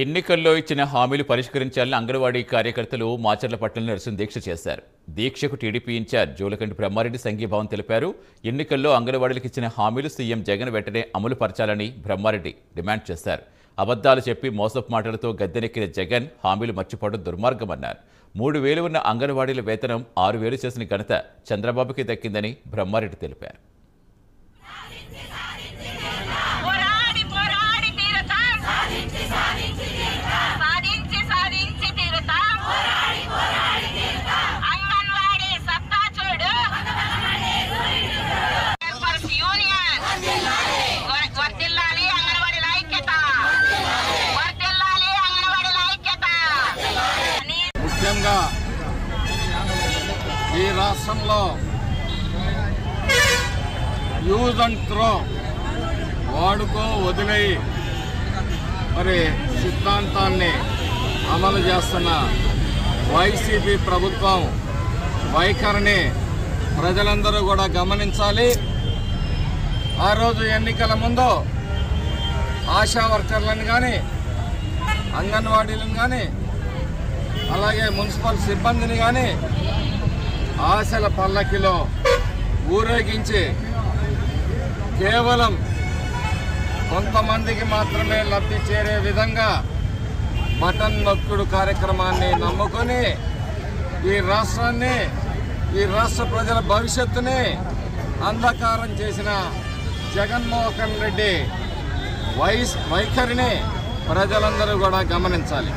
ఎన్నికల్లో ఇచ్చిన హామీలు పరిష్కరించాలని అంగన్వాడీ కార్యకర్తలు మాచర్లపట్నంలో నిరసన దీక్ష చేశారు. దీక్షకు టీడీపీ ఇన్ఛార్జ్ జోలకంటి బ్రహ్మారెడ్డి సంఘీభావం తెలిపారు. ఎన్నికల్లో అంగన్వాడీలకు ఇచ్చిన హామీలు సీఎం జగన్ వెంటనే అమలు పరచాలని బ్రహ్మారెడ్డి డిమాండ్ చేశారు. అబద్దాలు చెప్పి మోసపు మాటలతో గద్దెనెక్కిన జగన్ హామీలు మర్చిపోవడం దుర్మార్గమన్నారు. 3,000 ఉన్న అంగన్వాడీల వేతనం 6,000 చేసిన ఘనత చంద్రబాబుకి దక్కిందని బ్రహ్మారెడ్డి తెలిపారు. ముఖ్యంగా ఈ రాష్ట్రంలో యూజ్ అండ్ త్రో వాడుకో వదిలేయి మరి సిద్ధాంతాన్ని అమలు చేస్తున్న వైసీపీ ప్రభుత్వం వైఖరిని ప్రజలందరూ కూడా గమనించాలి. ఆ రోజు ఎన్నికల ముందు ఆశా వర్కర్లను కానీ అంగన్వాడీలను కానీ అలాగే మున్సిపల్ సిబ్బందిని కానీ ఆశల పల్లకిలో ఊరేగించి కేవలం కొంతమందికి మాత్రమే లబ్ధి చేరే విధంగా బటన్ నొక్కుడు కార్యక్రమాన్ని నమ్ముకొని ఈ రాష్ట్రాన్ని, ఈ రాష్ట్ర ప్రజల భవిష్యత్తుని అంధకారం చేసిన జగన్మోహన్ రెడ్డి వైఖరిని ప్రజలందరూ కూడా గమనించాలి.